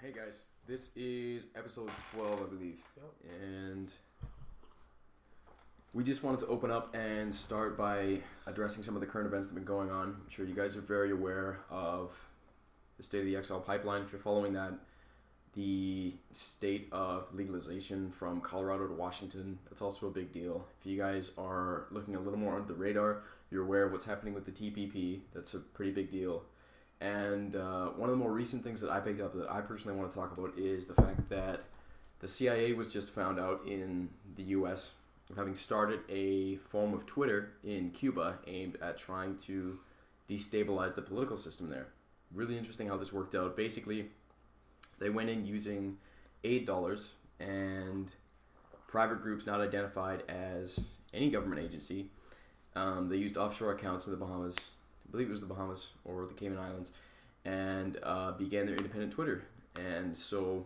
Hey guys, this is episode 12, I believe. Yep. And we just wanted to open up and start by addressing some of the current events that have been going on. I'm sure you guys are very aware of the state of the XL pipeline. If you're following that, the state of legalization from Colorado to Washington, that's also a big deal. If you guys are looking a little more under the radar, you're aware of what's happening with the TPP. That's a pretty big deal. And one of the more recent things that I picked up that I personally want to talk about is the fact that the CIA was just found out in the U.S. of having started a form of Twitter in Cuba aimed at trying to destabilize the political system there. Really interesting how this worked out. Basically, they went in using $8 and private groups not identified as any government agency. They used offshore accounts in the Bahamas. I believe it was the Bahamas or the Cayman Islands, and began their independent Twitter. And so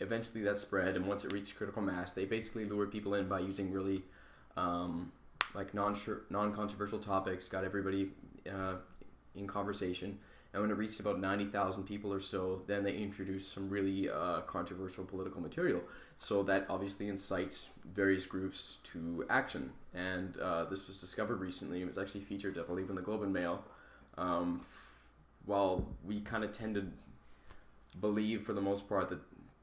eventually that spread, and once it reached critical mass, they basically lured people in by using really non-controversial topics, got everybody in conversation. And when it reached about 90,000 people or so, then they introduced some really controversial political material. So that obviously incites various groups to action. And this was discovered recently. It was actually featured, I believe, in the Globe and Mail. While we kind of tend to believe, for the most part, that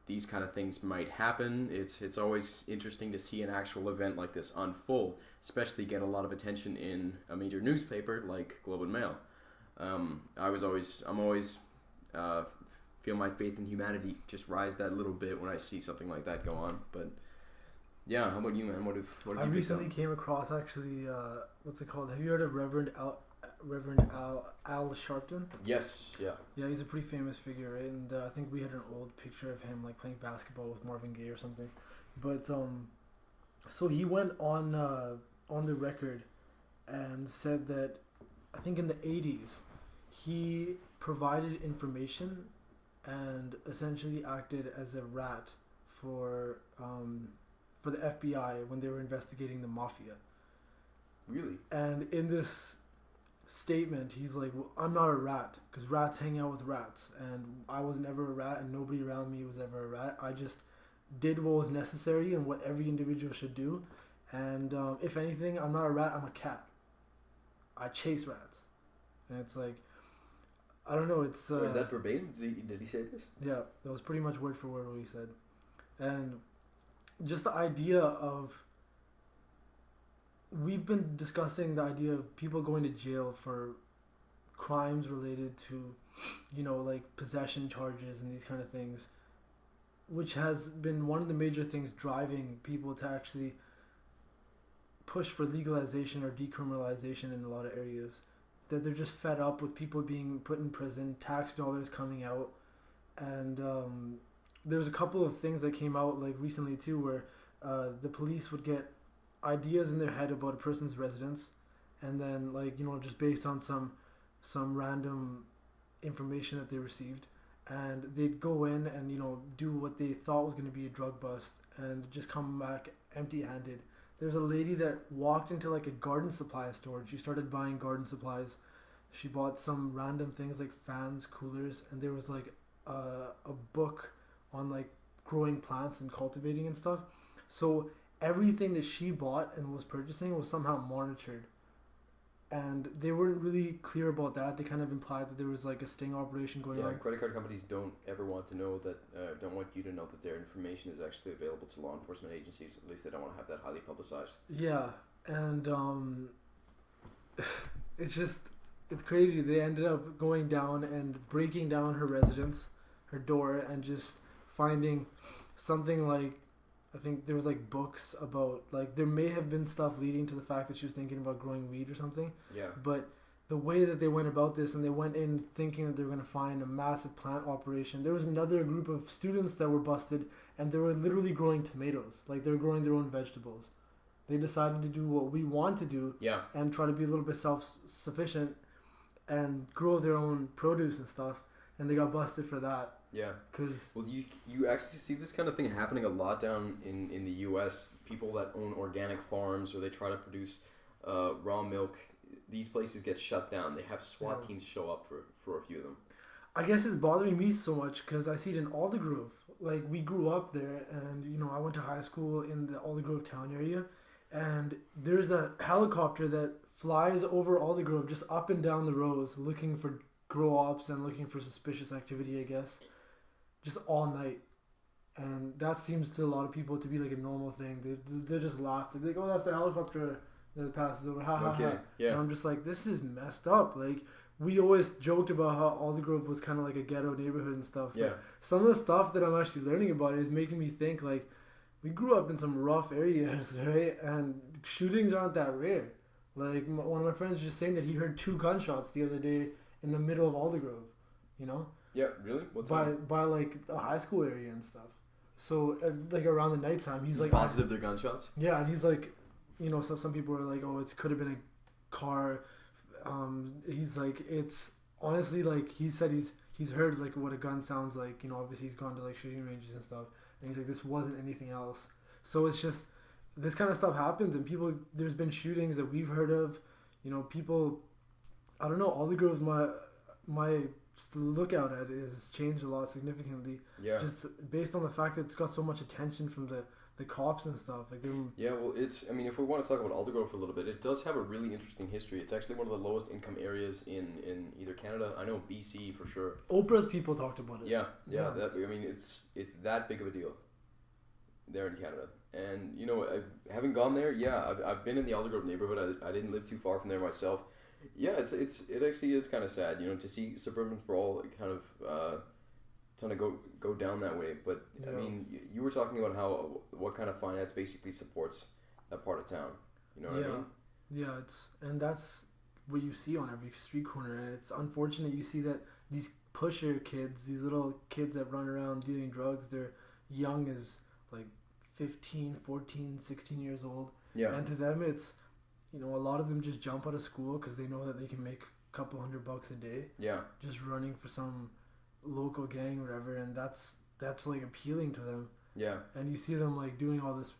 these kind of things might happen, it's always interesting to see an actual event like this unfold, especially get a lot of attention in a major newspaper like Globe and Mail. I'm always feel my faith in humanity just rise that little bit when I see something like that go on. But yeah, how about you, man? What have I you recently came across actually what's it called? Have you heard of Reverend Al Sharpton? Yes, yeah. Yeah, he's a pretty famous figure, right? And I think we had an old picture of him like playing basketball with Marvin Gaye or something. But so he went on the record and said that I think in the 80s he provided information and essentially acted as a rat for the FBI when they were investigating the mafia. Really? And in this statement, he's like, well, I'm not a rat because rats hang out with rats, and I was never a rat, and nobody around me was ever a rat. I just did what was necessary and what every individual should do. And if anything, I'm not a rat, I'm a cat. I chase rats. And it's like, I don't know, it's... So is that verbatim? Did he say this? Yeah, that was pretty much word for word what he said. And just the idea of... We've been discussing the idea of people going to jail for crimes related to, like possession charges and these kind of things, which has been one of the major things driving people to actually push for legalization or decriminalization in a lot of areas. That they're just fed up with people being put in prison, tax dollars coming out, and there's a couple of things that came out like recently too, where the police would get ideas in their head about a person's residence, and then just based on some random information that they received, and they'd go in and do what they thought was going to be a drug bust and just come back empty-handed. There's a lady that walked into like a garden supply store and she started buying garden supplies. She bought some random things like fans, coolers, and there was like a book on like growing plants and cultivating and stuff. So everything that she bought and was purchasing was somehow monitored. And they weren't really clear about that. They kind of implied that there was like a sting operation going on. Yeah, credit card companies don't ever want to know that, don't want you to know that their information is actually available to law enforcement agencies. At least they don't want to have that highly publicized. Yeah, and it's crazy. They ended up going down and breaking down her residence, her door, and just finding something like, I think there was like books about, like there may have been stuff leading to the fact that she was thinking about growing weed or something. Yeah. But the way that they went about this, and they went in thinking that they were going to find a massive plant operation. There was another group of students that were busted, and they were literally growing tomatoes. Like they were growing their own vegetables. They decided to do what we want to do. Yeah. And try to be a little bit self-sufficient and grow their own produce and stuff. And they got busted for that. Yeah. Cause you actually see this kind of thing happening a lot down in the U.S. People that own organic farms, or they try to produce raw milk, these places get shut down. They have SWAT teams show up for a few of them. I guess it's bothering me so much because I see it in Aldergrove. Like, we grew up there, and I went to high school in the Aldergrove town area, and there's a helicopter that flies over Aldergrove, just up and down the rows, looking for grow ops and looking for suspicious activity, I guess, just all night. And that seems to a lot of people to be like a normal thing. They just laugh. They're like, "Oh, that's the helicopter that passes over." Ha ha Okay, ha. yeah. And I'm just like, this is messed up. Like, we always joked about how Aldergrove was kind of like a ghetto neighborhood and stuff. Yeah. But some of the stuff that I'm actually learning about it is making me think like we grew up in some rough areas, right? And shootings aren't that rare. Like, one of my friends was just saying that he heard 2 gunshots the other day in the middle of Aldergrove. You know? Yeah, really? What's by that? by like a high school area and stuff. So like around the nighttime, he's It's like positive they're gunshots? yeah, and he's like, so some people are like, oh, it could have been a car. He's like, it's honestly like he said he's heard like what a gun sounds like. Obviously he's gone to like shooting ranges and stuff, and he's like, this wasn't anything else. So it's just this kind of stuff happens, and people. There's been shootings that we've heard of. People. I don't know. Aldergrove's my lookout at it has changed a lot significantly. Yeah. Just based on the fact that it's got so much attention from the cops and stuff. Like, they're... Yeah, well, if we want to talk about Aldergrove for a little bit, it does have a really interesting history. It's actually one of the lowest income areas in either Canada. I know BC for sure. Oprah's people talked about it. Yeah. It's that big of a deal there in Canada. And, having gone there, I've been in the Aldergrove neighborhood. I didn't live too far from there myself. Yeah, it actually is kind of sad, to see suburban sprawl kind of go down that way. But Yeah. I mean, you were talking about what kind of finance basically supports that part of town. You know what I mean? Yeah, that's what you see on every street corner, and it's unfortunate you see that these pusher kids, these little kids that run around dealing drugs, they're young as like 15, 14, 16 years old. Yeah. And to them, it's a lot of them just jump out of school because they know that they can make a couple $100 a day. Yeah. Just running for some local gang or whatever, and that's like appealing to them. Yeah. And you see them like doing all this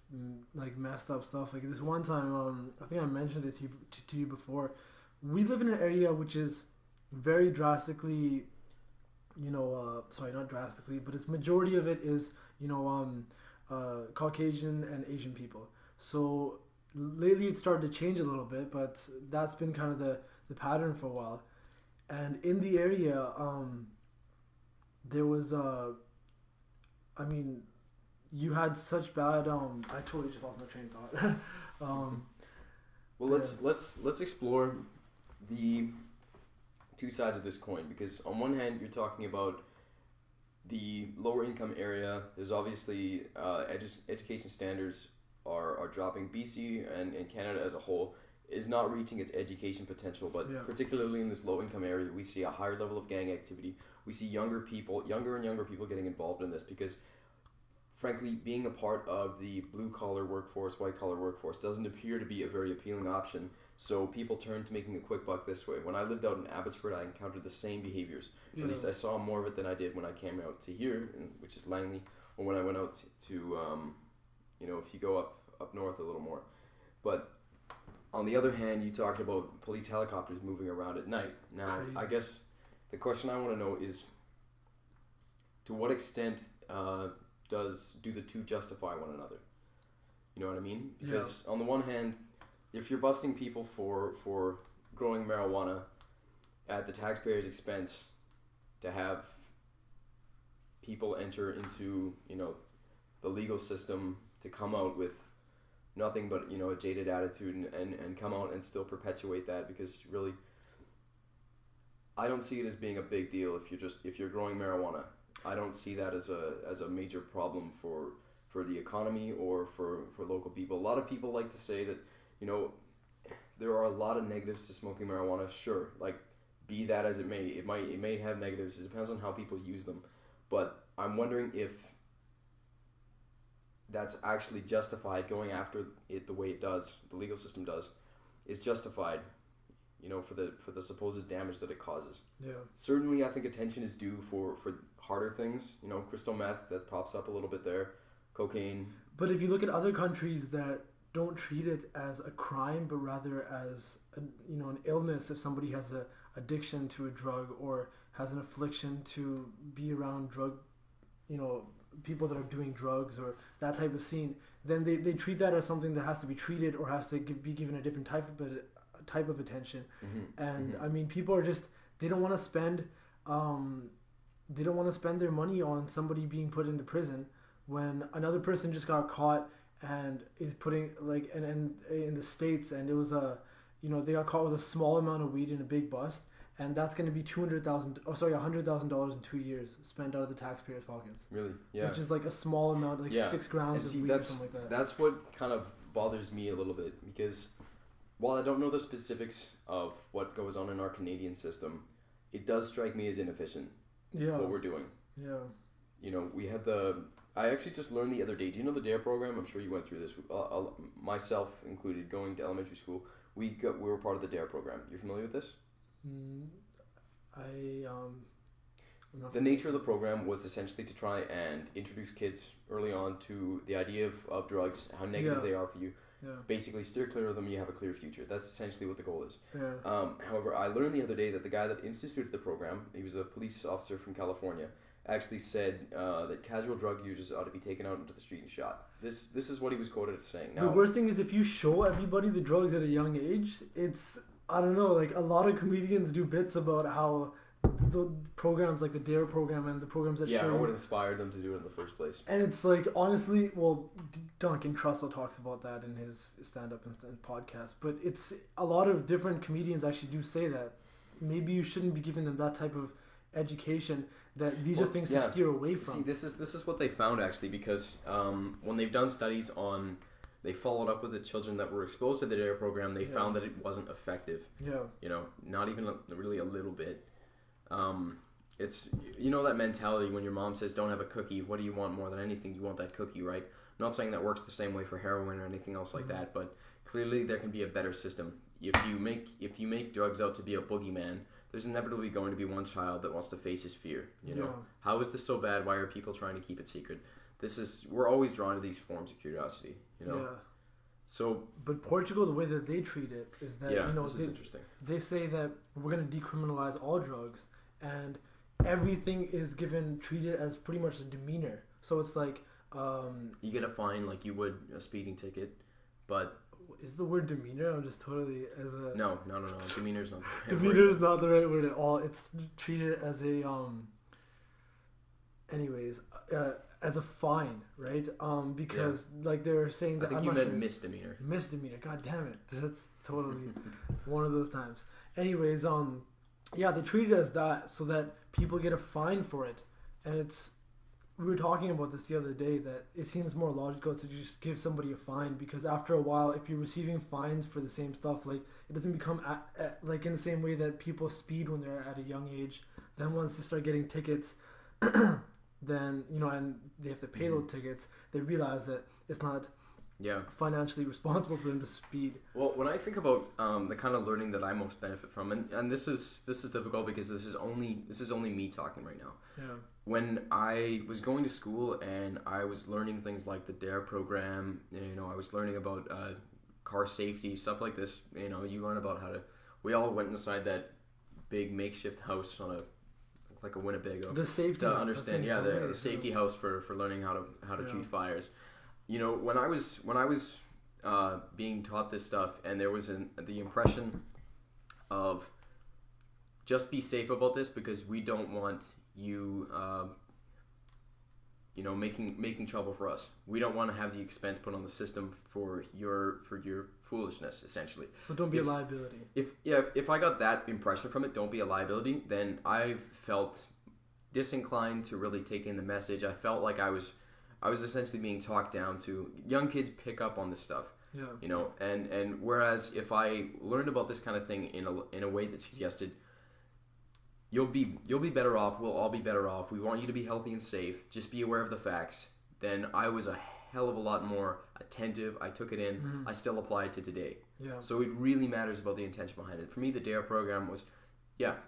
like messed up stuff. Like this one time, I think I mentioned it to you before. We live in an area which is very drastically, sorry, not drastically, but its majority of it is Caucasian and Asian people. So lately it started to change a little bit, but that's been kind of the pattern for a while. And in the area, there was you had such bad I totally just lost my train of thought. Well, let's explore the two sides of this coin, because on one hand you're talking about the lower income area. There's obviously education standards are dropping. BC and Canada as a whole is not reaching its education potential, but particularly in this low income area, we see a higher level of gang activity. We see younger and younger people getting involved in this because, frankly, being a part of the blue collar workforce, white collar workforce doesn't appear to be a very appealing option. So people turn to making a quick buck this way. When I lived out in Abbotsford, I encountered the same behaviors. At least I saw more of it than I did when I came out to here, which is Langley, or when I went out to if you go up north a little more. But on the other hand, you talked about police helicopters moving around at night. Now, Crazy. I guess the question I want to know is, to what extent do the two justify one another? You know what I mean? Because on the one hand, if you're busting people for growing marijuana at the taxpayer's expense to have people enter into, the legal system to come out with nothing but, a jaded attitude and come out and still perpetuate that, because really, I don't see it as being a big deal if you're growing marijuana. I don't see that as a major problem for the economy or for local people. A lot of people like to say that, there are a lot of negatives to smoking marijuana. Sure, like, be that as it may, it may have negatives. It depends on how people use them. But I'm wondering if that's actually justified, going after it the way it does, the legal system does, is justified, for the supposed damage that it causes. Yeah. Certainly, I think attention is due for harder things, crystal meth that pops up a little bit there, cocaine. But if you look at other countries that don't treat it as a crime, but rather as an illness, if somebody has a addiction to a drug or has an affliction to be around people that are doing drugs or that type of scene, then they treat that as something that has to be treated or has to be given a different type of attention. And I mean, people are just, they don't want to spend their money on somebody being put into prison when another person just got caught and is putting and in the States, and it was they got caught with a small amount of weed in a big bust, and that's going to be $100,000 in 2 years spent out of the taxpayers' pockets. Really? Yeah. Which is like a small amount, 6 grams of weed or something like that. That's what kind of bothers me a little bit, because while I don't know the specifics of what goes on in our Canadian system, it does strike me as inefficient. Yeah. What we're doing. Yeah. We had I actually just learned the other day. Do you know the DARE program? I'm sure you went through this. Myself included, going to elementary school. We were part of the DARE program. You're familiar with this? The nature of the program was essentially to try and introduce kids early on to the idea of drugs, how negative they are for you. Yeah. Basically, steer clear of them, you have a clear future. That's essentially what the goal is. Yeah. However, I learned the other day that the guy that instituted the program, he was a police officer from California, actually said that casual drug users ought to be taken out into the street and shot. This is what he was quoted as saying. Now, the worst thing is if you show everybody the drugs at a young age, it's, I don't know, like a lot of comedians do bits about how the programs like the DARE program and the programs that show what inspired them to do it in the first place. And it's like, honestly, well, Duncan Trussell talks about that in his stand-up and podcast, but it's a lot of different comedians actually do say that maybe you shouldn't be giving them that type of education, that these are things to steer away from. See, this is what they found actually, because when they've done studies on, they followed up with the children that were exposed to the DARE program, they found that it wasn't effective. Yeah. Not even really a little bit. It's, that mentality when your mom says don't have a cookie, what do you want more than anything? You want that cookie, right? I'm not saying that works the same way for heroin or anything else like that, but clearly there can be a better system. If you make drugs out to be a boogeyman, there's inevitably going to be one child that wants to face his fear. How is this so bad? Why are people trying to keep it secret? We're always drawn to these forms of curiosity. Yeah. So, but Portugal, the way that they treat it is that this is interesting. They say that we're going to decriminalize all drugs, and everything is treated as pretty much a demeanor. So it's like you get a fine like you would a speeding ticket, but is the word demeanor? I'm just totally no. Demeanor is not the right demeanor word. is not the right word at all. It's treated as a as a fine, right? Because like they're saying that I think you meant misdemeanor. Misdemeanor. God damn it, that's totally one of those times. Anyways, they treat it as that so that people get a fine for it, and we were talking about this the other day, that it seems more logical to just give somebody a fine, because after a while, if you're receiving fines for the same stuff, like it doesn't become like in the same way that people speed when they're at a young age. Then once they start getting tickets, then and they have to pay those tickets, they realize that it's not financially responsible for them to speed. Well, when I think about the kind of learning that I most benefit from, and this is difficult because this is only me talking right now. Yeah. When I was going to school and I was learning things like the DARE program, I was learning about car safety, stuff like this. You learn about how to. We all went inside that big makeshift house on like a Winnebago. The safety to house, understand, the safety house for learning how to treat fires. When I was being taught this stuff, and there was the impression of just be safe about this because we don't want you making trouble for us. We don't want to have the expense put on the system for your foolishness, essentially. So don't be a liability. If I got that impression from it, don't be a liability, then I felt disinclined to really take in the message. I felt like I was essentially being talked down to. Young kids pick up on this stuff. Yeah. And whereas if I learned about this kind of thing in a way that suggested you'll be better off, we'll all be better off, we want you to be healthy and safe, just be aware of the facts, then I was a hell of a lot more attentive. I took it in. I still apply it to today. Yeah. So it really matters about the intention behind it. For me, the DARE program was,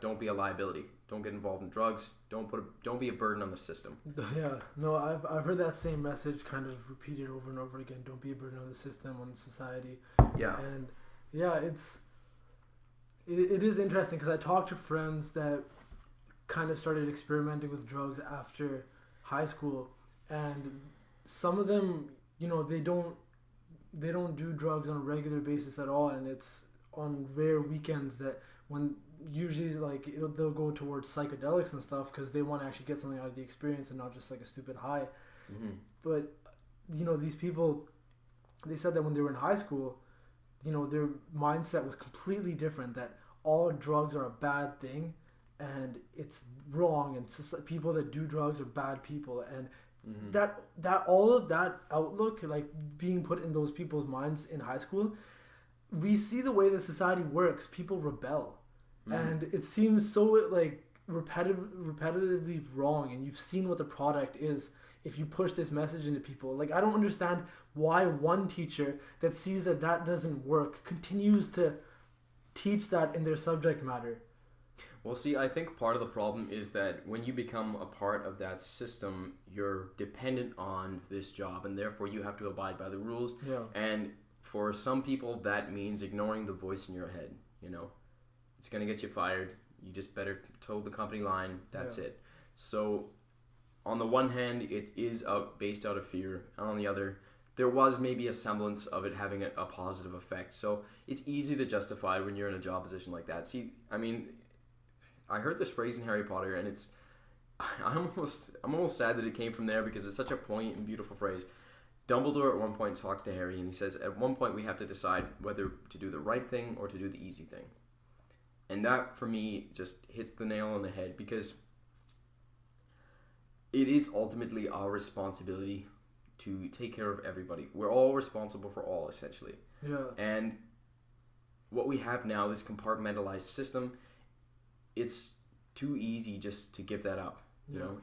don't be a liability. Don't get involved in drugs. Don't be a burden on the system. Yeah. No, I've heard that same message kind of repeated over and over again. Don't be a burden on the system, on society. Yeah. And it is interesting because I talk to friends that kind of started experimenting with drugs after high school, and some of them, they don't do drugs on a regular basis at all, and it's on rare weekends that when usually like they'll go towards psychedelics and stuff because they want to actually get something out of the experience and not just like a stupid high. Mm-hmm. But these people, they said that when they were in high school, their mindset was completely different, that all drugs are a bad thing and it's wrong, and people that do drugs are bad people, and Mm-hmm. that all of that outlook, like being put in those people's minds in high school, we see the way that society works. People rebel, and it seems so like repetitively wrong. And you've seen what the product is if you push this message into people. Like, I don't understand why one teacher that sees that doesn't work continues to teach that in their subject matter. Well, see, I think part of the problem is that when you become a part of that system, you're dependent on this job, and therefore you have to abide by the rules. Yeah. And for some people, that means ignoring the voice in your head. It's going to get you fired. You just better toe the company line. That's it. So, on the one hand, it is based out of fear. And on the other, there was maybe a semblance of it having a positive effect. So, it's easy to justify when you're in a job position like that. See, I mean, I heard this phrase in Harry Potter, and I'm almost sad that it came from there, because it's such a poignant and beautiful phrase. Dumbledore at one point talks to Harry, and he says, at one point we have to decide whether to do the right thing or to do the easy thing. And that, for me, just hits the nail on the head, because it is ultimately our responsibility to take care of everybody. We're all responsible for all, essentially. Yeah. And what we have now, this compartmentalized system, it's too easy just to give that up.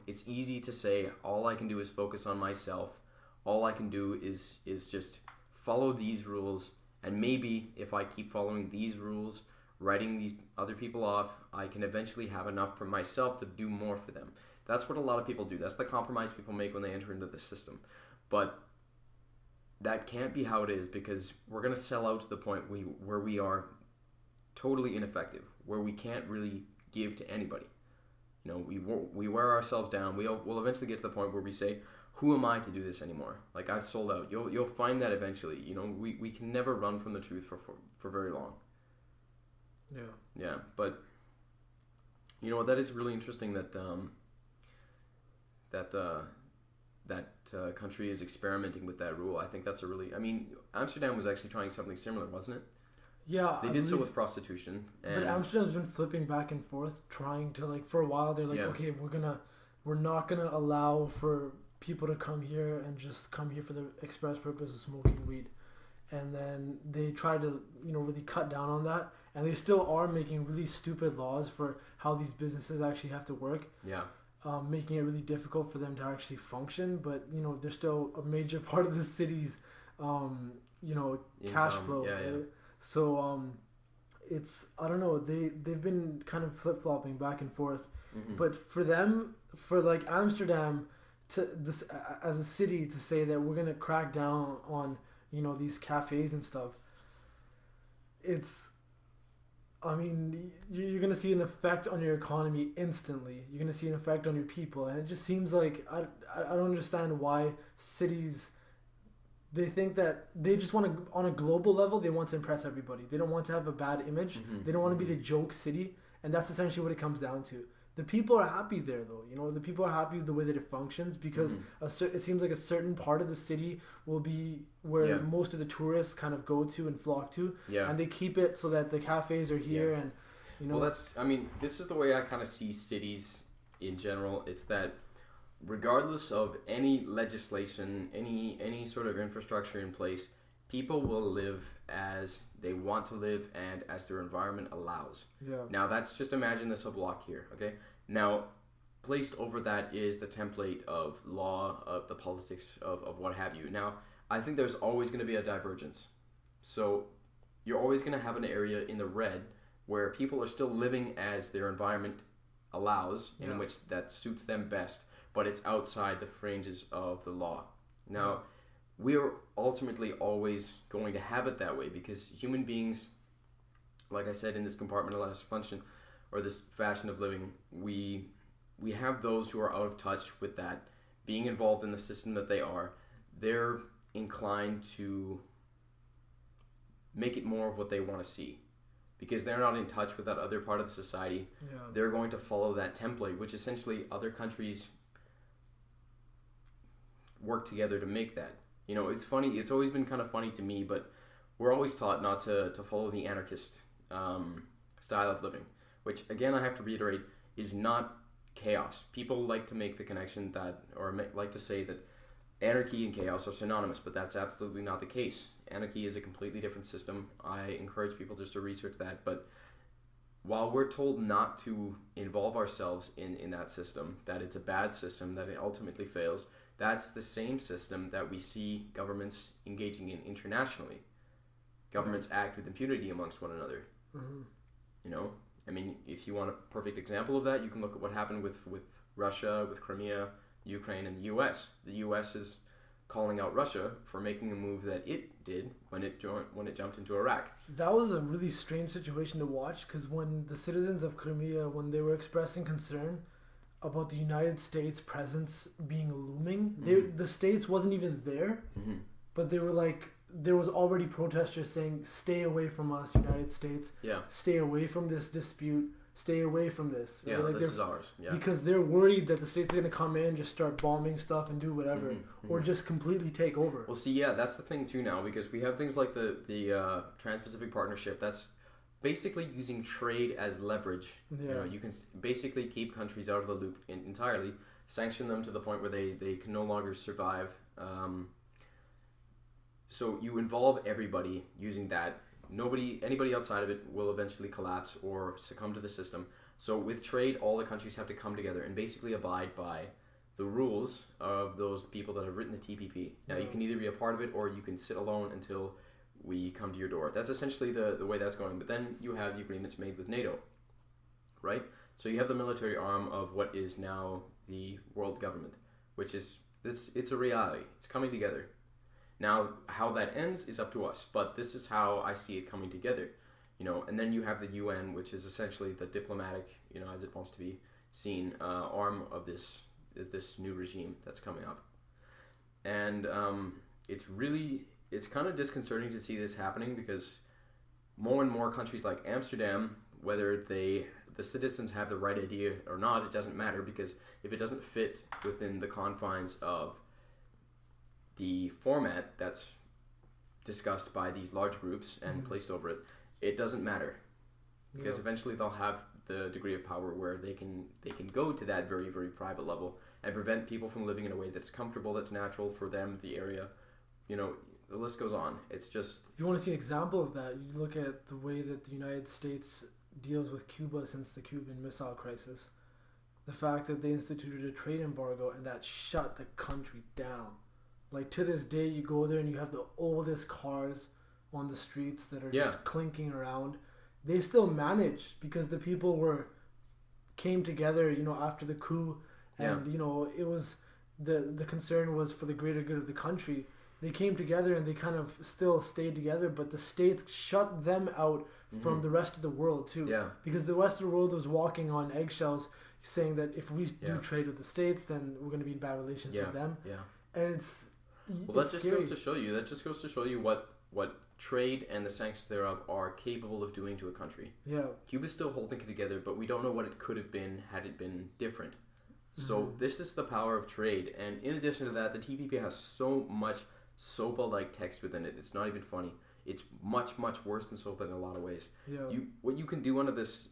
It's easy to say, all I can do is focus on myself. All I can do is just follow these rules, and maybe if I keep following these rules, writing these other people off, I can eventually have enough for myself to do more for them. That's what a lot of people do. That's the compromise people make when they enter into the system. But that can't be how it is, because we're going to sell out to the point where we are totally ineffective, where we can't really give to anybody. We wear ourselves down. We'll eventually get to the point where we say, who am I to do this anymore? Like, I've sold out. You'll find that eventually. We can never run from the truth for very long. Yeah, but that is really interesting that that country is experimenting with that rule. I think that's Amsterdam was actually trying something similar, wasn't it? Yeah, they did so with prostitution. But Amsterdam's been flipping back and forth, trying to, like, for a while they're like, okay, we're not gonna allow for people to come here and just come here for the express purpose of smoking weed, and then they try to really cut down on that, and they still are making really stupid laws for how these businesses actually have to work. Yeah. Making it really difficult for them to actually function, but they're still a major part of the city's cash flow. Yeah, right? yeah. So it's, I don't know, they've been kind of flip-flopping back and forth. Mm-hmm. But for them, for like Amsterdam to this as a city to say that we're going to crack down on these cafes and stuff, you're going to see an effect on your economy instantly. You're going to see an effect on your people, and it just seems like I don't understand why cities, they think that they just want to, on a global level, they want to impress everybody. They don't want to have a bad image. Mm-hmm. They don't want to be the joke city, and that's essentially what it comes down to. The people are happy there, though. The people are happy with the way that it functions, because it seems like a certain part of the city will be where most of the tourists kind of go to and flock to, and they keep it so that the cafes are here, and Well, this is the way I kind of see cities in general. It's that regardless of any legislation, any sort of infrastructure in place, people will live as they want to live and as their environment allows. Yeah. Now, that's just imagine this a block here, okay? Now, placed over that is the template of law, of the politics, of what have you. Now, I think there's always going to be a divergence. So, you're always going to have an area in the red where people are still living as their environment allows, in which that suits them best, but it's outside the fringes of the law. Now, we're ultimately always going to have it that way, because human beings, like I said, in this compartmentalized function or this fashion of living, we we have those who are out of touch with that, being involved in the system that they are. They're inclined to make it more of what they want to see. Because they're not in touch with that other part of the society, they're going to follow that template, which essentially other countries work together to make that. You know, it's funny, it's always been kind of funny to me, but we're always taught not to follow the anarchist style of living, which, again, I have to reiterate, is not chaos. People like to make the connection that, or like to say that anarchy and chaos are synonymous, but that's absolutely not the case. Anarchy is a completely different system. I encourage people just to research that, but while we're told not to involve ourselves in that system, that it's a bad system, that it ultimately fails, that's the same system that we see governments engaging in internationally. Governments act with impunity amongst one another. Mm-hmm. You know, I mean, if you want a perfect example of that, you can look at what happened with Russia, with Crimea, Ukraine, and the U.S. The U.S. is calling out Russia for making a move that it did when it jumped into Iraq. That was a really strange situation to watch, because when the citizens of Crimea, when they were expressing concern about the United States presence being looming, the States wasn't even there, but they were like, there was already protesters saying, stay away from us, United States. Yeah. Stay away from this dispute. Stay away from this. Yeah, like this is ours. Yeah. Because they're worried that the States are going to come in and just start bombing stuff and do whatever, or just completely take over. Well, see, yeah, that's the thing too now, because we have things like the Trans-Pacific Partnership that's basically using trade as leverage. Yeah. You know, you can basically keep countries out of the loop entirely, sanction them to the point where they can no longer survive. So you involve everybody using that. Anybody outside of it will eventually collapse or succumb to the system. So with trade, all the countries have to come together and basically abide by the rules of those people that have written the TPP. Now, you can either be a part of it or you can sit alone until we come to your door. That's essentially the way that's going. But then you have the agreements made with NATO, right? So you have the military arm of what is now the world government, which is, it's a reality. It's coming together. Now, how that ends is up to us, but this is how I see it coming together, you know. And then you have the UN, which is essentially the diplomatic, you know, as it wants to be seen, arm of this new regime that's coming up. And it's kind of disconcerting to see this happening, because more and more countries like Amsterdam, whether the citizens have the right idea or not, it doesn't matter, because if it doesn't fit within the confines of the format that's discussed by these large groups and placed over it, it doesn't matter, because eventually they'll have the degree of power where they can go to that very, very private level and prevent people from living in a way that's comfortable, that's natural for them, the area. You know, the list goes on. It's just, if you want to see an example of that, you look at the way that the United States deals with Cuba since the Cuban Missile Crisis. The fact that they instituted a trade embargo and that shut the country down. Like, to this day, you go there and you have the oldest cars on the streets that are just clinking around. They still managed because the people came together, you know, after the coup, and you know, it was the concern was for the greater good of the country. They came together and they kind of still stayed together, but the States shut them out from the rest of the world too. Yeah. Because the rest of the world was walking on eggshells, saying that if we do trade with the States, then we're going to be in bad relations with them. Yeah. And that just goes to show you. That just goes to show you what trade and the sanctions thereof are capable of doing to a country. Yeah. Cuba's still holding it together, but we don't know what it could have been had it been different. So this is the power of trade, and in addition to that, the TPP has so much SOPA-like text within it. It's not even funny. It's much, much worse than SOPA in a lot of ways. Yeah. What you can do under this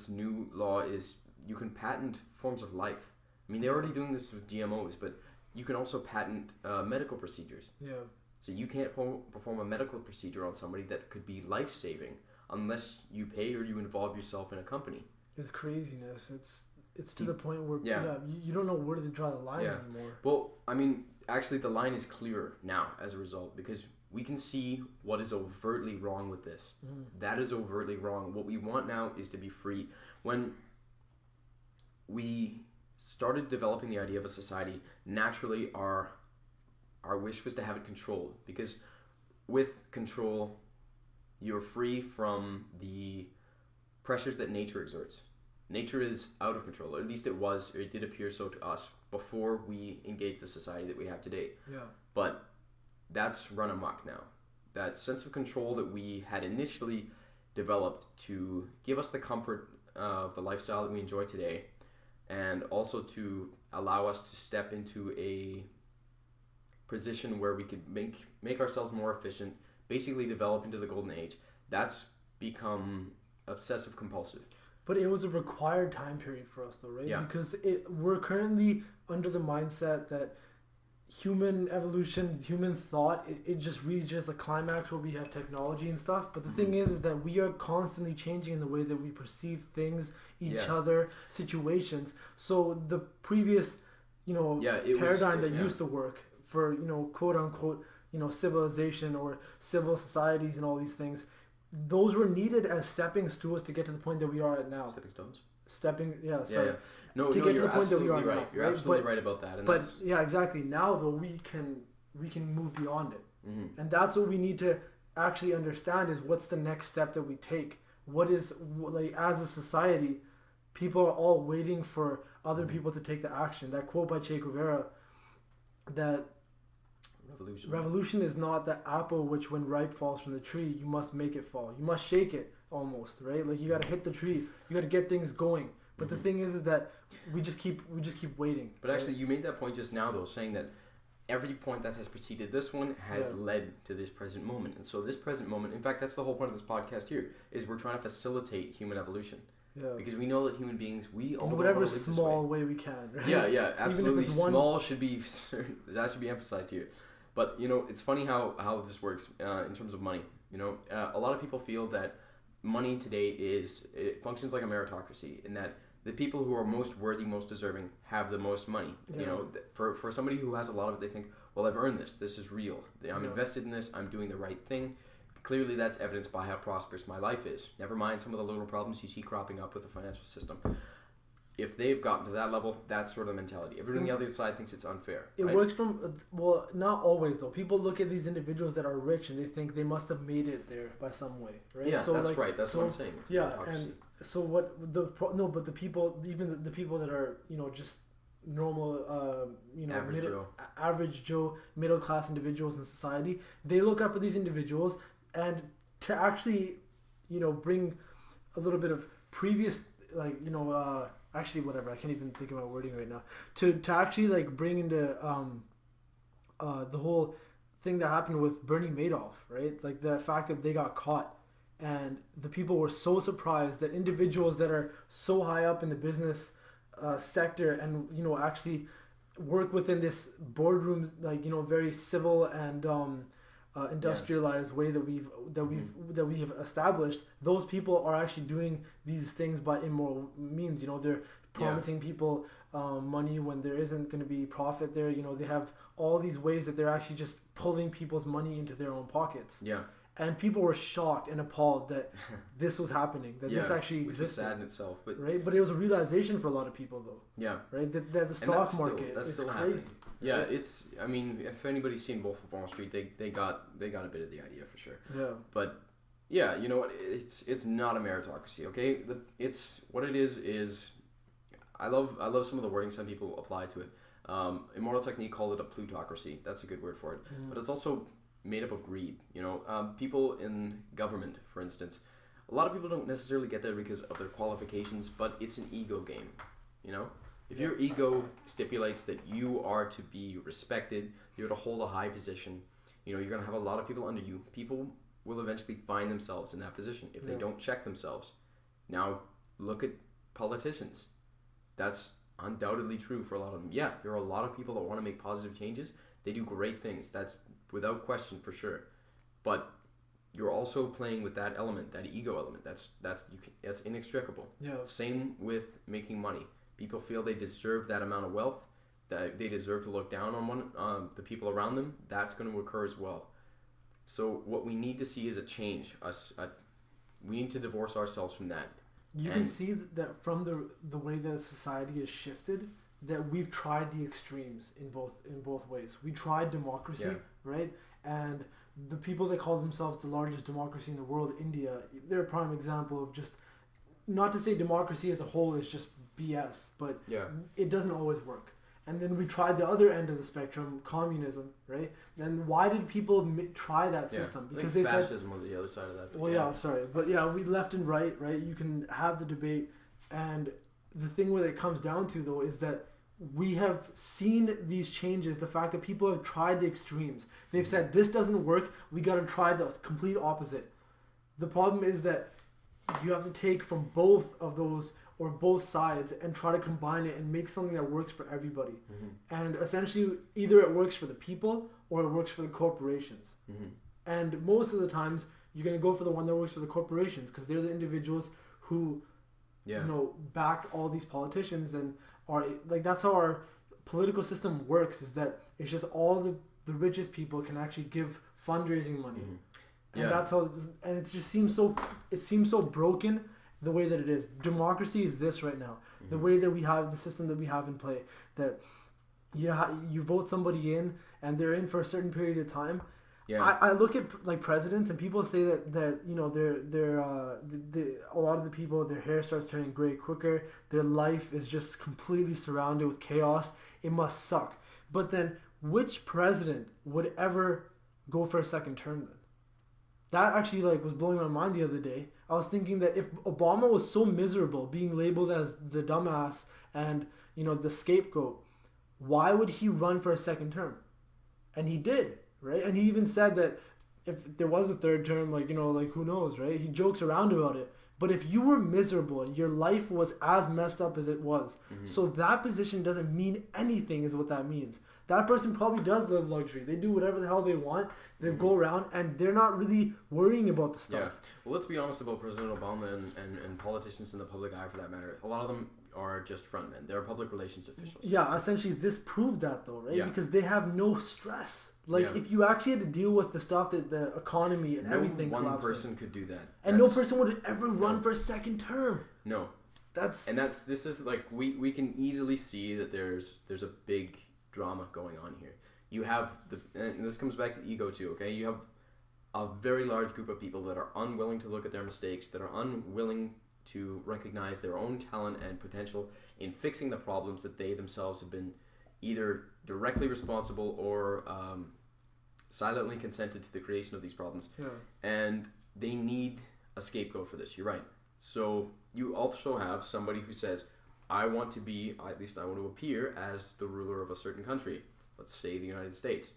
new law is you can patent forms of life. I mean, they're already doing this with GMOs, but you can also patent medical procedures. Yeah. So you can't perform a medical procedure on somebody that could be life-saving unless you pay or you involve yourself in a company. It's craziness. It's to the point where you don't know where to draw the line anymore. Well, I mean, actually the line is clearer now as a result, because we can see what is overtly wrong with this. That is overtly wrong. What we want now is to be free. When we started developing the idea of a society, naturally our wish was to have it controlled, because with control you're free from the pressures that nature exerts. nature is out of control, or at least it did appear so to us before we engaged the society that we have today. Yeah. But that's run amok now. That sense of control that we had initially developed to give us the comfort of the lifestyle that we enjoy today, and also to allow us to step into a position where we could make ourselves more efficient, basically develop into the golden age. That's become obsessive compulsive. But it was a required time period for us, though, right? Yeah. Because we're currently under the mindset that human evolution, human thought, it just reaches a climax where we have technology and stuff. But the thing is that we are constantly changing in the way that we perceive things, each other, situations. So the previous, paradigm that used to work for, quote unquote, civilization or civil societies and all these things, those were needed as stepping stools to get to the point that we are at now. Stepping stones? No, to get to the point that we are right. now. You're absolutely right about that. And yeah, exactly. Now though, we can move beyond it, and that's what we need to actually understand is what's the next step that we take. What is, like, as a society, people are all waiting for other people to take the action. That quote by Che Guevara, that revolution is not the apple which when ripe falls from the tree, you must make it fall. You must shake it almost, right? Like, you got to hit the tree. You got to get things going. But the thing is that we just keep waiting. But actually, you made that point just now, though, saying that every point that has preceded this one has led to this present moment. And so this present moment, in fact, that's the whole point of this podcast here, is we're trying to facilitate human evolution. Yeah. Because we know that human beings, we all in whatever small way we can, right? Yeah, absolutely. Small should be, that should be emphasized here. But, it's funny how this works in terms of money. A lot of people feel that money today it functions like a meritocracy, in that the people who are most worthy, most deserving, have the most money. Yeah. For somebody who has a lot of it, they think, well, I've earned this. This is real. I'm invested in this. I'm doing the right thing. Clearly, that's evidenced by how prosperous my life is. Never mind some of the little problems you see cropping up with the financial system. If they've gotten to that level, that's sort of the mentality. Everyone on the other side thinks it's unfair. It works from, well, not always though. People look at these individuals that are rich and they think they must have made it there by some way, right? Yeah, so, that's right. That's what I'm saying. It's and so what but the people, even the people that are, just normal, average Joe, middle class individuals in society, they look up at these individuals, and to actually, bring a little bit of previous, actually, whatever. I can't even think of my wording right now. To actually bring into the whole thing that happened with Bernie Madoff, right? Like the fact that they got caught, and the people were so surprised that individuals that are so high up in the business sector and actually work within this boardroom, very civil and industrialized way that we have established, those people are actually doing these things by immoral means. They're promising people money when there isn't going to be profit there. They have all these ways that they're actually just pulling people's money into their own pockets. Yeah. And people were shocked and appalled that this was happening, that this actually existed. Which is sad in itself, but right. But it was a realization for a lot of people, though. Yeah. Right. That the stock market is crazy. Happening. Yeah, it's. I mean, if anybody's seen Wolf of Wall Street, they got a bit of the idea for sure. Yeah. But yeah, you know what? It's not a meritocracy. Okay. It's what it is. I love some of the wording some people apply to it. Immortal Technique called it a plutocracy. That's a good word for it. But it's also made up of greed. People in government, for instance, a lot of people don't necessarily get there because of their qualifications, but it's an ego game. If your ego stipulates that you are to be respected, you're to hold a high position, you're going to have a lot of people under you. People will eventually find themselves in that position if they don't check themselves. Now, look at politicians. That's undoubtedly true for a lot of them. Yeah, there are a lot of people that want to make positive changes. They do great things. That's without question for sure. But you're also playing with that element, that ego element. That's inextricable. Yeah. Same with making money. People feel they deserve that amount of wealth, that they deserve to look down on the people around them. That's going to occur as well. So what we need to see is a change. We need to divorce ourselves from that. You can see that from the way that society has shifted, that we've tried the extremes in both ways. We tried democracy, right? And the people that call themselves the largest democracy in the world, India, they're a prime example of just not to say democracy as a whole is just BS, but Yeah. it doesn't always work. And then we tried the other end of the spectrum, communism, right? Then why did people try that system? Because they fascism was the other side of that. Well, yeah, I'm sorry. But yeah, we left and right, You can have the debate. And the thing where it comes down to, though, is that we have seen these changes. The fact that people have tried the extremes. They've said, this doesn't work. We got to try the complete opposite. The problem is that you have to take from both of those or both sides and try to combine it and make something that works for everybody. And essentially, either it works for the people or it works for the corporations. And most of the times, you're going to go for the one that works for the corporations because they're the individuals who, back all these politicians and are like, that's how our political system works, is that it's just all the richest people can actually give fundraising money. And that's how, and it just seems so broken the way that it is. Democracy is this right now. The way that we have the system that we have in play, that you vote somebody in and they're in for a certain period of time. I look at like presidents and people say that they're a lot of the people, their hair starts turning gray quicker. Their life is just completely surrounded with chaos. It must suck. But then which president would ever go for a second term then? That actually was blowing my mind the other day. I was thinking that if Obama was so miserable being labeled as the dumbass and, the scapegoat, why would he run for a second term? And he did, right? And he even said that if there was a third term, who knows, right? He jokes around about it. But if you were miserable and your life was as messed up as it was, so that position doesn't mean anything is what that means. That person probably does live luxury. They do whatever the hell they want. They go around and they're not really worrying about the stuff. Yeah. Well, let's be honest about President Obama and politicians in the public eye for that matter. A lot of them are just frontmen. They're public relations officials. Yeah, essentially this proved that though, right? Yeah. Because they have no stress. If you actually had to deal with the stuff that the economy and everything collapsing. No one person could do that. And no person would ever run for a second term. No. This is we can easily see that there's a big drama going on here. You have and this comes back to ego too, okay? You have a very large group of people that are unwilling to look at their mistakes, that are unwilling to recognize their own talent and potential in fixing the problems that they themselves have been either directly responsible or silently consented to the creation of these problems. Yeah. And they need a scapegoat for this. You're right. So you also have somebody who says, I want to appear as the ruler of a certain country. Let's say the United States.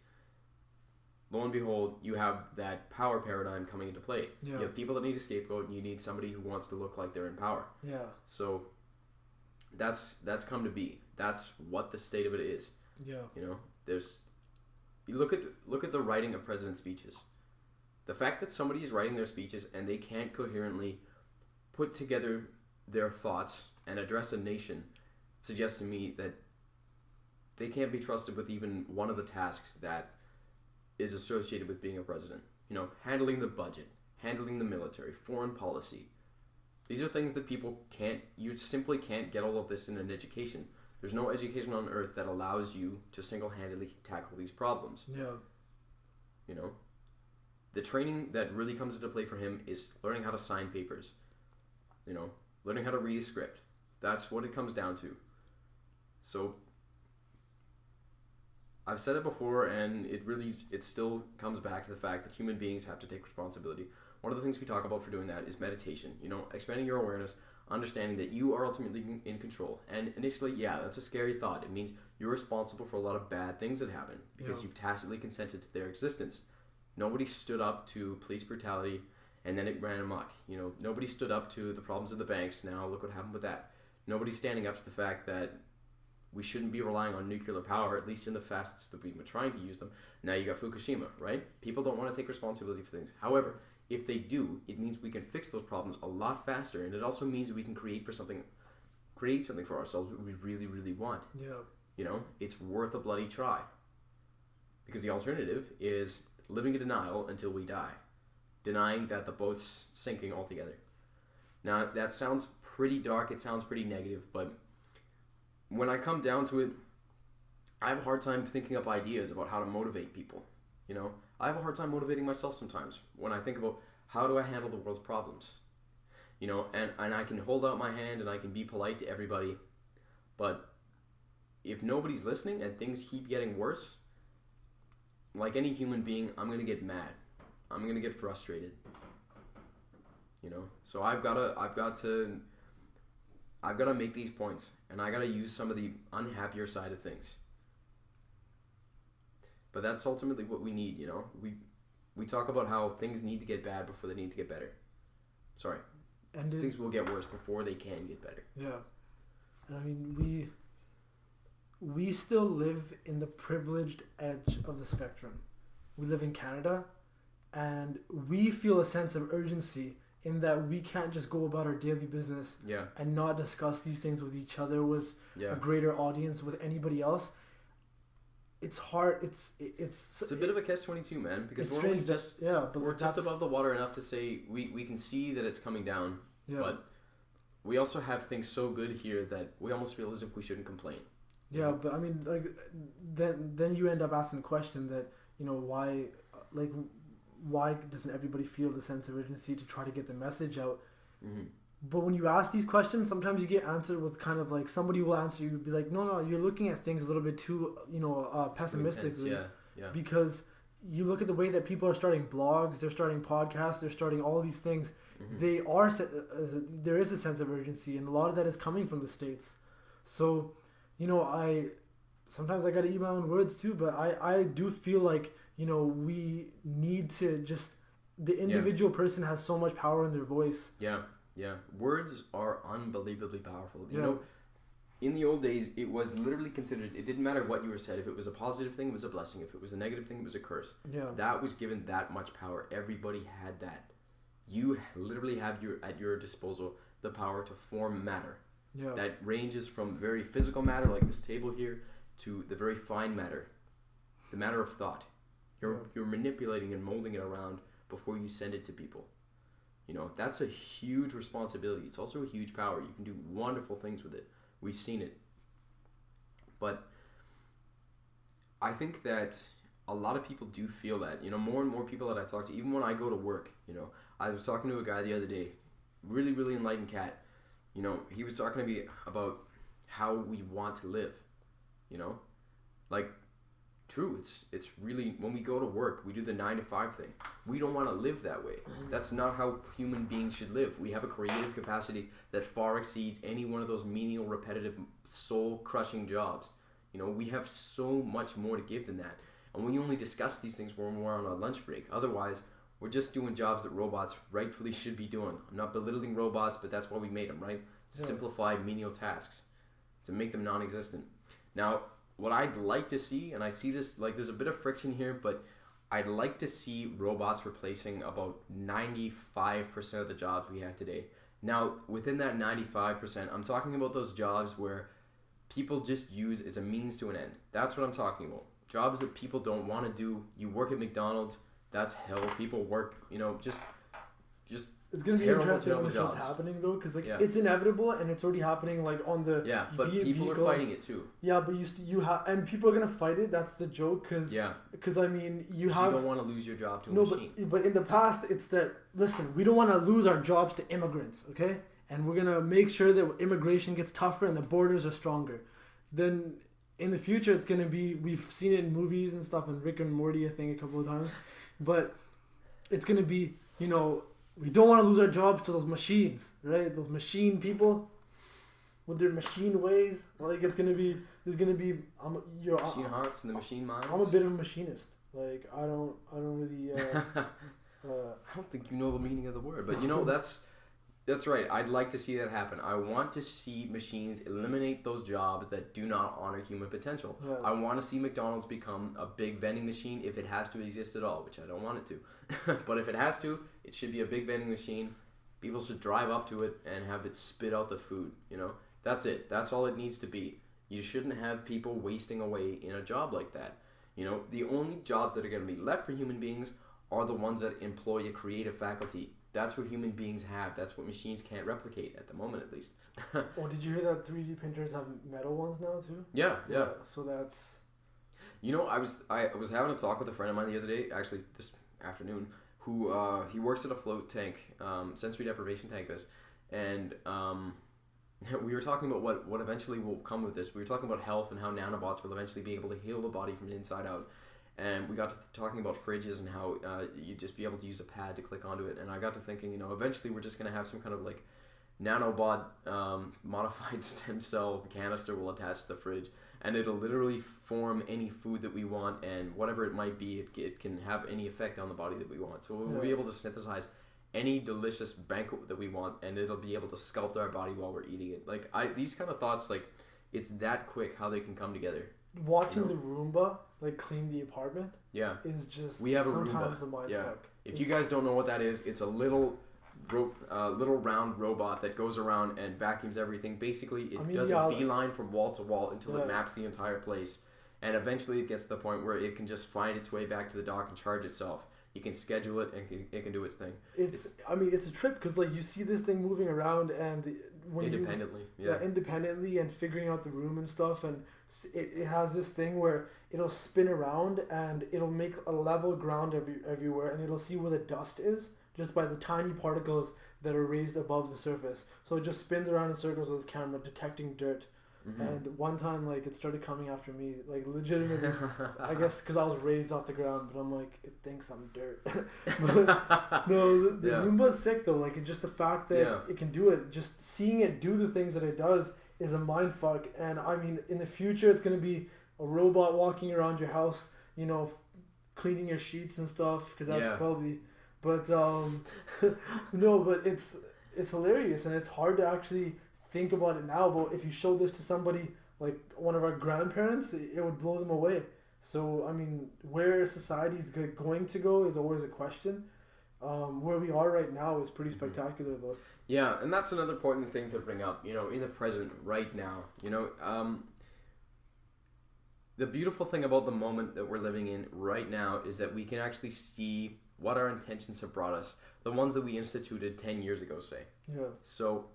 Lo and behold, you have that power paradigm coming into play. Yeah. You have people that need a scapegoat, and you need somebody who wants to look like they're in power. Yeah. So that's come to be. That's what the state of it is. Yeah. You look at the writing of president's speeches. The fact that somebody is writing their speeches and they can't coherently put together their thoughts and address a nation suggests to me that they can't be trusted with even one of the tasks that is associated with being a president. Handling the budget, handling the military, foreign policy. These are things that you simply can't get all of this in an education. There's no education on earth that allows you to single-handedly tackle these problems. Yeah. The training that really comes into play for him is learning how to sign papers. Learning how to read a script. That's what it comes down to. So I've said it before, and it still comes back to the fact that human beings have to take responsibility. One of the things we talk about for doing that is meditation. Expanding your awareness, understanding that you are ultimately in control. And initially, that's a scary thought. It means you're responsible for a lot of bad things that happen because you've tacitly consented to their existence. Nobody stood up to police brutality, and then it ran amok. Nobody stood up to the problems of the banks. Now look what happened with that. Nobody's standing up to the fact that we shouldn't be relying on nuclear power, at least in the facets that we've been trying to use them. Now you got Fukushima, right? People don't want to take responsibility for things. However, if they do, it means we can fix those problems a lot faster, and it also means that we can create something for ourselves that we really, really want. Yeah. It's worth a bloody try. Because the alternative is living in denial until we die. Denying that the boat's sinking altogether. Now, that sounds pretty dark, it sounds pretty negative, but when I come down to it, I have a hard time thinking up ideas about how to motivate people. I have a hard time motivating myself sometimes when I think about how do I handle the world's problems. You know, and I can hold out my hand and I can be polite to everybody, but if nobody's listening and things keep getting worse, like any human being, I'm gonna get mad. I'm gonna get frustrated. You know, so I've got to make these points, and I gotta use some of the unhappier side of things. But that's ultimately what we need. You know, we talk about how things need to get bad before they need to get better. Sorry, and things will get worse before they can get better. Yeah, I mean we still live in the privileged edge of the spectrum. We live in Canada, and we feel a sense of urgency in that we can't just go about our daily business and not discuss these things with each other, with a greater audience, with anybody else. It's hard. It's a bit of a catch-22, man, because we're only just we're just above the water enough to say we can see that it's coming down, but we also have things so good here that we almost feel as if we shouldn't complain. Yeah, but I mean, like, then you end up asking the question that, you know, why doesn't everybody feel the sense of urgency to try to get the message out? Mm-hmm. But when you ask these questions, sometimes you get answered with kind of like, somebody will answer you, be like, no, you're looking at things a little bit too, you know, pessimistically. Because you look at the way that people are starting blogs, they're starting podcasts, they're starting all these things. Mm-hmm. There is a sense of urgency, and a lot of that is coming from the States. So, you know, sometimes I gotta eat my own words too, but I do feel like, you know, we need to just, the individual person has so much power in their voice. Yeah, words are unbelievably powerful. You know, in the old days, it was literally considered, it didn't matter what you were said. If it was a positive thing, it was a blessing. If it was a negative thing, it was a curse. Yeah. That was given that much power. Everybody had that. You literally have at your disposal the power to form matter. Yeah. That ranges from very physical matter, like this table here, to the very fine matter, the matter of thought. You're manipulating and molding it around before you send it to people. You know, that's a huge responsibility. It's also a huge power. You can do wonderful things with it. We've seen it. But I think that a lot of people do feel that. You know, more and more people that I talk to, even when I go to work, you know, I was talking to a guy the other day, really, really enlightened cat. You know, he was talking to me about how we want to live. You know, like, true, it's really, when we go to work, we do the 9-to-5 thing. We don't want to live that way. That's not how human beings should live. We have a creative capacity that far exceeds any one of those menial, repetitive, soul-crushing jobs. You know, we have so much more to give than that. And we only discuss these things when we're on our lunch break. Otherwise, we're just doing jobs that robots rightfully should be doing. I'm not belittling robots, but that's why we made them, right? To simplify menial tasks, to make them non-existent. Now, what I'd like to see, and I see this, like, there's a bit of friction here, but I'd like to see robots replacing about 95% of the jobs we have today. Now, within that 95%, I'm talking about those jobs where people just use as a means to an end. That's what I'm talking about. Jobs that people don't want to do. You work at McDonald's, that's hell. People work, you know, just it's going to be interesting when it's happening, though, because like it's inevitable and it's already happening, like on the but people are fighting it too. Yeah, but you have, and people are going to fight it. That's the joke, because I mean you don't want to lose your job to a machine. But in the past, it's that, listen, we don't want to lose our jobs to immigrants, okay? And we're going to make sure that immigration gets tougher and the borders are stronger. Then in the future, it's going to be, we've seen it in movies and stuff, and Rick and Morty, I think, a couple of times, but it's going to be, you know, we don't want to lose our jobs to those machines, right? Those machine people with their machine ways. Like, there's gonna be machine hearts and the machine minds. I'm a bit of a machinist. Like, I don't really. I don't think you know the meaning of the word, but you know that's right. I'd like to see that happen. I want to see machines eliminate those jobs that do not honor human potential. Yeah. I want to see McDonald's become a big vending machine if it has to exist at all, which I don't want it to. But if it has to, it should be a big vending machine. People should drive up to it and have it spit out the food, you know? That's it. That's all it needs to be. You shouldn't have people wasting away in a job like that. You know, the only jobs that are going to be left for human beings are the ones that employ a creative faculty. That's what human beings have. That's what machines can't replicate at the moment, at least. Oh, did you hear that 3D printers have metal ones now too? Yeah. So that's. You know, I was having a talk with a friend of mine the other day, actually this afternoon, who he works at a float tank, sensory deprivation tank. And we were talking about what eventually will come with this. We were talking about health and how nanobots will eventually be able to heal the body from the inside out. And we got to talking about fridges and how you'd just be able to use a pad to click onto it. And I got to thinking, eventually we're just going to have some kind of like nanobot modified stem cell canister will attach to the fridge. And it'll literally form any food that we want, and whatever it might be, it can have any effect on the body that we want. So we'll be able to synthesize any delicious banquet that we want, and it'll be able to sculpt our body while we're eating it. Like these kind of thoughts, like it's that quick how they can come together. Watching the Roomba like clean the apartment, is just we have sometimes a Roomba. A mindfuck. If you guys don't know what that is, it's a little round robot that goes around and vacuums everything. Basically, it does a beeline from wall to wall until it maps the entire place, and eventually it gets to the point where it can just find its way back to the dock and charge itself. You can schedule it, and it can do its thing. It's a trip because like you see this thing moving around and when independently and figuring out the room and stuff, and it has this thing where it'll spin around and it'll make a level ground everywhere, and it'll see where the dust is just by the tiny particles that are raised above the surface. So it just spins around in circles with its camera, detecting dirt. Mm-hmm. And one time, like, it started coming after me, like, legitimately, I guess because I was raised off the ground, but I'm like, it thinks I'm dirt. But, no, the Roomba's sick, though. Like, it's just the fact that it can do it. Just seeing it do the things that it does is a mind fuck. And, I mean, in the future, it's going to be a robot walking around your house, cleaning your sheets and stuff, because that's probably... But, no, but it's hilarious, and it's hard to actually... think about it now, but if you show this to somebody like one of our grandparents, it would blow them away. So I mean, where society is going to go is always a question. Where we are right now is pretty spectacular, though. Yeah, and that's another important thing to bring up. In the present, right now, the beautiful thing about the moment that we're living in right now is that we can actually see what our intentions have brought us. The ones that we instituted 10 years ago, say. Yeah. So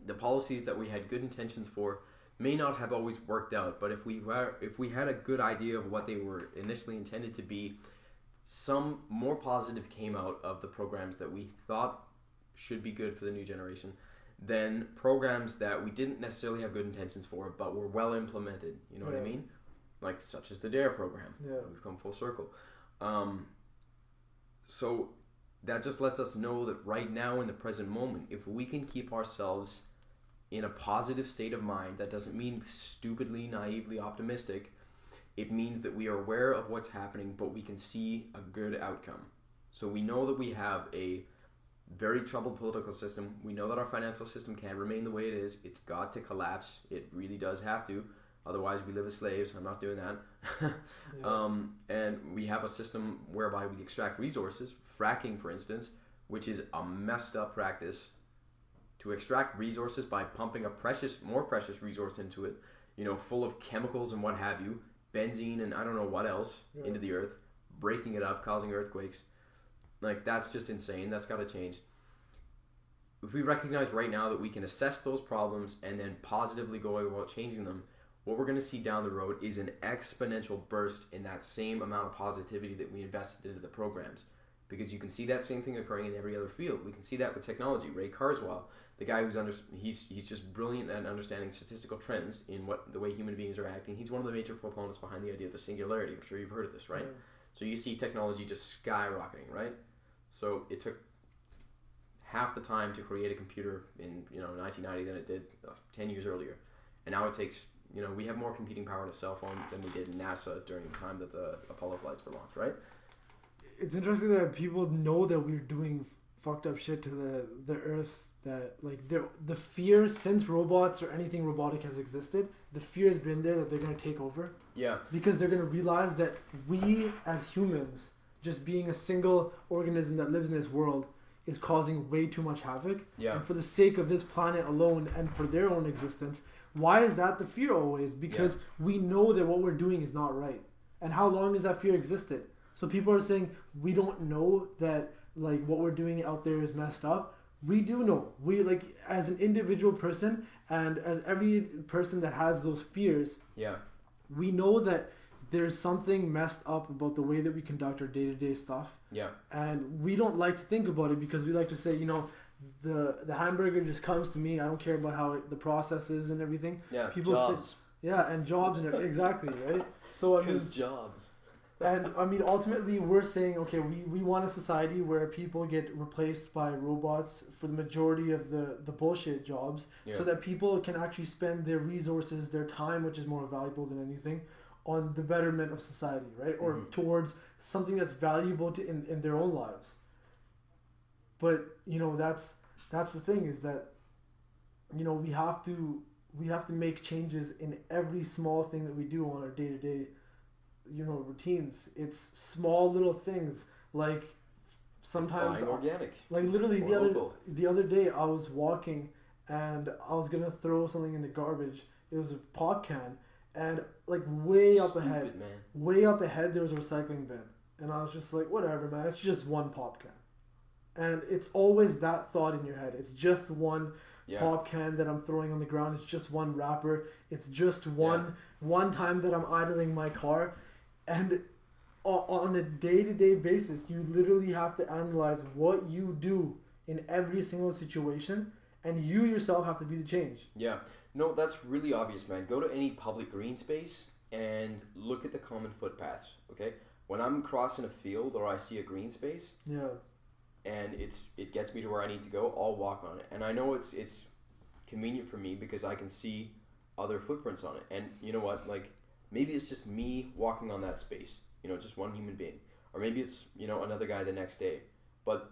the policies that we had good intentions for may not have always worked out, but if we had a good idea of what they were initially intended to be, some more positive came out of the programs that we thought should be good for the new generation than programs that we didn't necessarily have good intentions for but were well implemented. You know what I mean? Like such as the DARE program. Yeah. We've come full circle. So that just lets us know that right now in the present moment, if we can keep ourselves in a positive state of mind, that doesn't mean stupidly, naively optimistic. It means that we are aware of what's happening, but we can see a good outcome. So we know that we have a very troubled political system. We know that our financial system can't remain the way it is. It's got to collapse. It really does have to. Otherwise, we live as slaves. I'm not doing that. And we have a system whereby we extract resources. Fracking, for instance, which is a messed up practice. To extract resources by pumping more precious resource into it, full of chemicals and what have you, benzene and I don't know what else into the earth, breaking it up, causing earthquakes. Like, that's just insane. That's got to change. If we recognize right now that we can assess those problems and then positively go about changing them, what we're going to see down the road is an exponential burst in that same amount of positivity that we invested into the programs. Because you can see that same thing occurring in every other field. We can see that with technology. Ray Kurzweil, the guy he's just brilliant at understanding statistical trends in the way human beings are acting. He's one of the major proponents behind the idea of the singularity. I'm sure you've heard of this, right? Yeah. So you see technology just skyrocketing, right? So it took half the time to create a computer in 1990 than it did 10 years earlier, and now it takes we have more computing power in a cell phone than we did in NASA during the time that the Apollo flights were launched, right? It's interesting that people know that we're doing fucked up shit to the Earth. That like the fear since robots or anything robotic has existed, the fear has been there that they're gonna take over. Yeah. Because they're gonna realize that we as humans, just being a single organism that lives in this world, is causing way too much havoc. Yeah. And for the sake of this planet alone and for their own existence, why is that the fear always? Because we know that what we're doing is not right. And how long has that fear existed? So people are saying we don't know that like what we're doing out there is messed up. We do know. We like as an individual person and as every person that has those fears. Yeah. We know that there's something messed up about the way that we conduct our day-to-day stuff. Yeah. And we don't like to think about it because we like to say, the hamburger just comes to me. I don't care about how the process is and everything. Yeah, people jobs. And jobs and exactly, right? So I mean, jobs. and I mean, ultimately, we're saying, okay, we want a society where people get replaced by robots for the majority of the bullshit jobs, so that people can actually spend their resources, their time, which is more valuable than anything, on the betterment of society, right? Or towards something that's valuable in their own lives. But, you know, that's the thing, is that, you know, we have to make changes in every small thing that we do on our day-to-day, you know, routines. It's small little things, like sometimes buying organic, like literally local. the other day I was walking and I was gonna throw something in the garbage. It was a pop can, and like way up ahead there was a recycling bin, and I was just like, whatever, man, it's just one pop can. And it's always that thought in your head. It's just one pop can that I'm throwing on the ground. It's just one wrapper. It's just one time that I'm idling my car. And on a day-to-day basis, you literally have to analyze what you do in every single situation, and you yourself have to be the change. Yeah. No, that's really obvious, man. Go to any public green space and look at the common footpaths, okay? When I'm crossing a field or I see a green space, and it gets me to where I need to go, I'll walk on it. And I know it's convenient for me because I can see other footprints on it. And you know what? Like, maybe it's just me walking on that space, you know, just one human being. Or maybe it's, you know, another guy the next day. But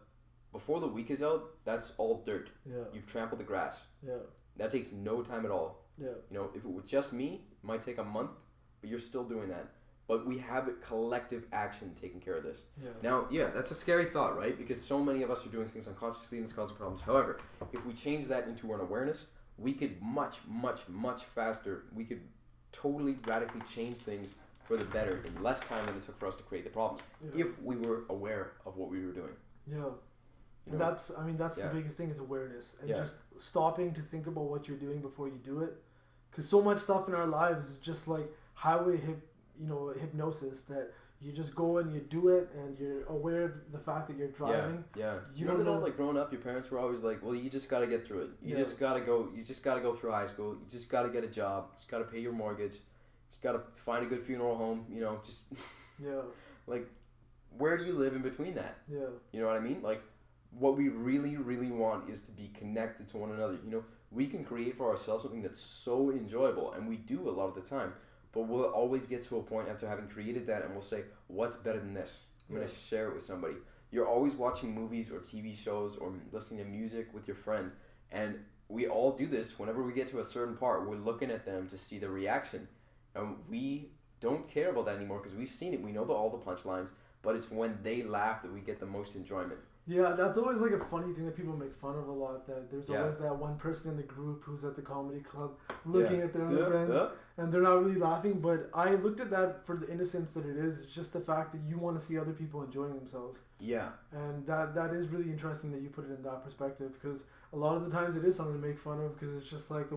before the week is out, that's all dirt. Yeah. You've trampled the grass. Yeah. That takes no time at all. Yeah. You know, if it was just me, it might take a month, but you're still doing that. But we have collective action taking care of this. Yeah. Now, that's a scary thought, right? Because so many of us are doing things unconsciously and it's causing problems. However, if we change that into an awareness, we could much, much, much faster, we could totally radically change things for the better in less time than it took for us to create the problems, if we were aware of what we were doing. Yeah. And that's the biggest thing, is awareness, and just stopping to think about what you're doing before you do it. Because so much stuff in our lives is just like highway hypnosis, that you just go and you do it, and you're aware of the fact that you're driving. You remember that, like, growing up, your parents were always like, well, you just got to get through it. You just got to go through high school. You just got to get a job. You just got to pay your mortgage. You just got to find a good funeral home, you know, just like, where do you live in between that? You know what I mean? Like, what we really, really want is to be connected to one another. You know, we can create for ourselves something that's so enjoyable, and we do a lot of the time. But we'll always get to a point after having created that, and we'll say, what's better than this? I'm going to share it with somebody. You're always watching movies or TV shows or listening to music with your friend, and we all do this. Whenever we get to a certain part, we're looking at them to see the reaction. And we don't care about that anymore because we've seen it. We know all the punchlines, but it's when they laugh that we get the most enjoyment. Yeah, that's always like a funny thing that people make fun of a lot, that there's always that one person in the group who's at the comedy club looking at their other friends and they're not really laughing. But I looked at that for the innocence that it is. It's just the fact that you want to see other people enjoying themselves. Yeah. And that is really interesting that you put it in that perspective, because a lot of the times it is something to make fun of, because it's just like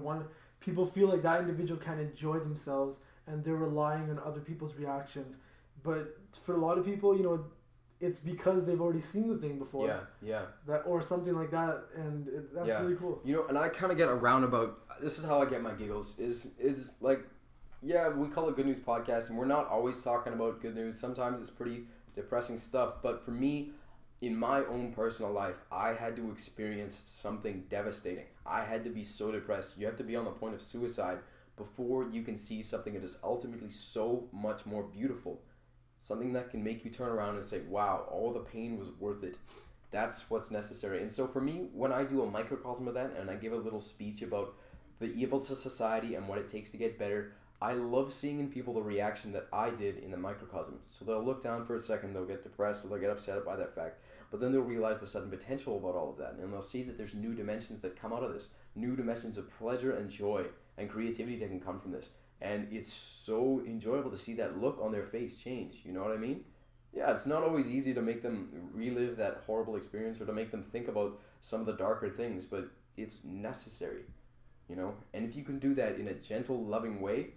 people feel like that individual can't enjoy themselves and they're relying on other people's reactions. But for a lot of people, you know, it's because they've already seen the thing before. That, or something like that, and that's really cool. You know, and I kind of get a roundabout. This is how I get my giggles. Is like, we call it Good News Podcast, and we're not always talking about good news. Sometimes it's pretty depressing stuff. But for me, in my own personal life, I had to experience something devastating. I had to be so depressed. You have to be on the point of suicide before you can see something that is ultimately so much more beautiful. Something that can make you turn around and say, wow, all the pain was worth it. That's what's necessary. And so for me, when I do a microcosm of that and I give a little speech about the evils of society and what it takes to get better, I love seeing in people the reaction that I did in the microcosm. So they'll look down for a second, they'll get depressed, or they'll get upset by that fact. But then they'll realize the sudden potential about all of that. And they'll see that there's new dimensions that come out of this. New dimensions of pleasure and joy and creativity that can come from this. And it's so enjoyable to see that look on their face change. You know what I mean? Yeah, it's not always easy to make them relive that horrible experience or to make them think about some of the darker things, but it's necessary, you know? And if you can do that in a gentle, loving way,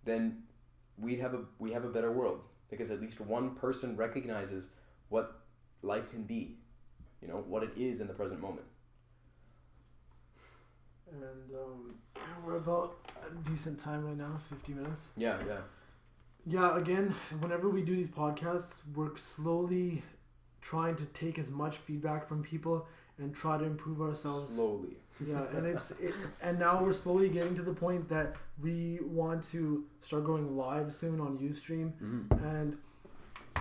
then we have a better world, because at least one person recognizes what life can be, you know, what it is in the present moment. And we're about a decent time right now, 50 minutes. Yeah. Yeah, again, whenever we do these podcasts, we're slowly trying to take as much feedback from people and try to improve ourselves. Slowly. Yeah, and and now we're slowly getting to the point that we want to start going live soon on Ustream. Mm-hmm. And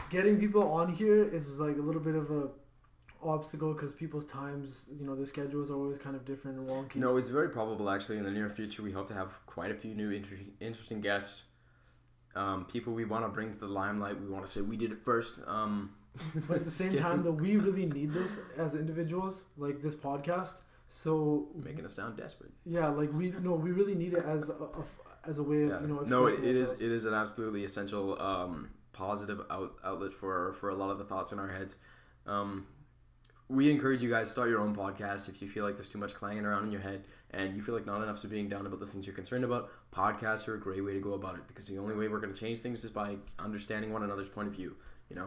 getting people on here is like a little bit of a obstacle because people's times, their schedules are always kind of different and wonky. No, it's very probable actually in the near future we hope to have quite a few new interesting guests. People we want to bring to the limelight. We want to say we did it first. But at the same time, though, we really need this as individuals, like this podcast. So making us sound desperate. Yeah, like we really need it as a way of expressing ourselves. It is an absolutely essential positive outlet for a lot of the thoughts in our heads. We encourage you guys to start your own podcast if you feel like there's too much clanging around in your head and you feel like not enough's being done about the things you're concerned about. Podcasts are a great way to go about it because the only way we're going to change things is by understanding one another's point of view. If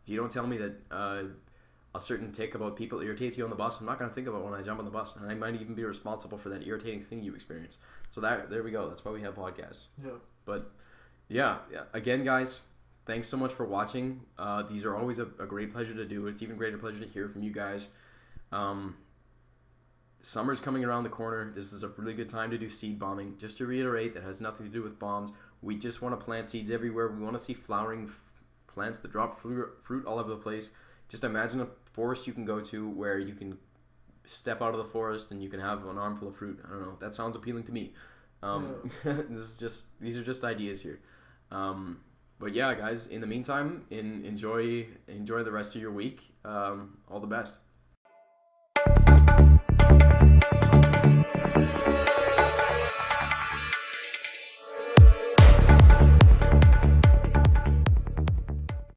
you don't tell me that a certain take about people irritates you on the bus, I'm not going to think about it when I jump on the bus, and I might even be responsible for that irritating thing you experience. So there we go. That's why we have podcasts. Yeah. But yeah. Again, guys, thanks so much for watching. These are always a great pleasure to do. It's even greater pleasure to hear from you guys. Summer's coming around the corner. This is a really good time to do seed bombing. Just to reiterate, that has nothing to do with bombs. We just want to plant seeds everywhere. We want to see flowering plants that drop fruit all over the place. Just imagine a forest you can go to where you can step out of the forest and you can have an armful of fruit. I don't know. That sounds appealing to me. These are just ideas here. But yeah, guys, in the meantime, enjoy the rest of your week. All the best.